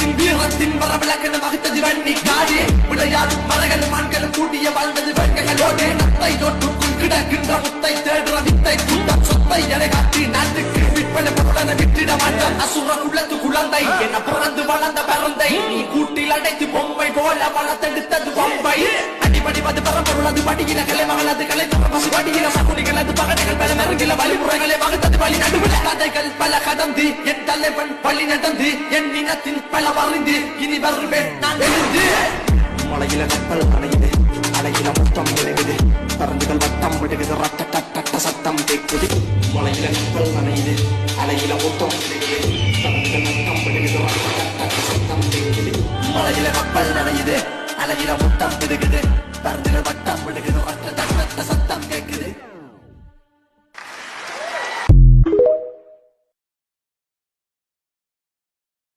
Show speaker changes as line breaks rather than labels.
என் வீரத்தின் வரவிளக்கென வகுத்தது வன்னி காடு விளையாடும் மரங்களும் மான்களும் கூட்டிய வாழ்ந்தது வெண்களோடு நத்தை தோற்றுக்குள் கிடக்கின்ற முத்தை தேடுற வித்தை கூட்ட சொத்தை என காட்டி நாட்டுக்கு விற்பனை பொருளனை விட்டிட மாட்டான் அசுர குலத்து குழந்தை என பிறந்து வளர்ந்த பரந்தை நீ கூட்டில் அடைத்து பொம்மை போல வளர்த்தெடுத்தது பொம்பை அடிபடிவது பரம்பொருளது படிகிற கலை மகளது கலை பசு படிகிற சகுனிகளது பகடைகள் பல மருங்கில வழிமுறைகளை வகுத்தது வழி நடுவில் கதைகள் பல கடந்து என் தலைவன் பள்ளி நடந்து என் இனத்தின் பல வறிந்து இனி வருவேன் நான் எழுந்து மலையில கப்பல் அணையுது அலையில மொத்தம் விழுகுது பறந்துகள் வட்டம் விடுகுது ரட்ட டட்ட சத்தம் கேட்குது மலையில கப்பல் அணையுது அலையில மொத்தம் விழுகுது பறந்துகள் வட்டம் விடுகுது ரட்ட டட்ட சத்தம் கேட்குது மலையில கப்பல் அணையுது அலையில மொத்தம் விழுகுது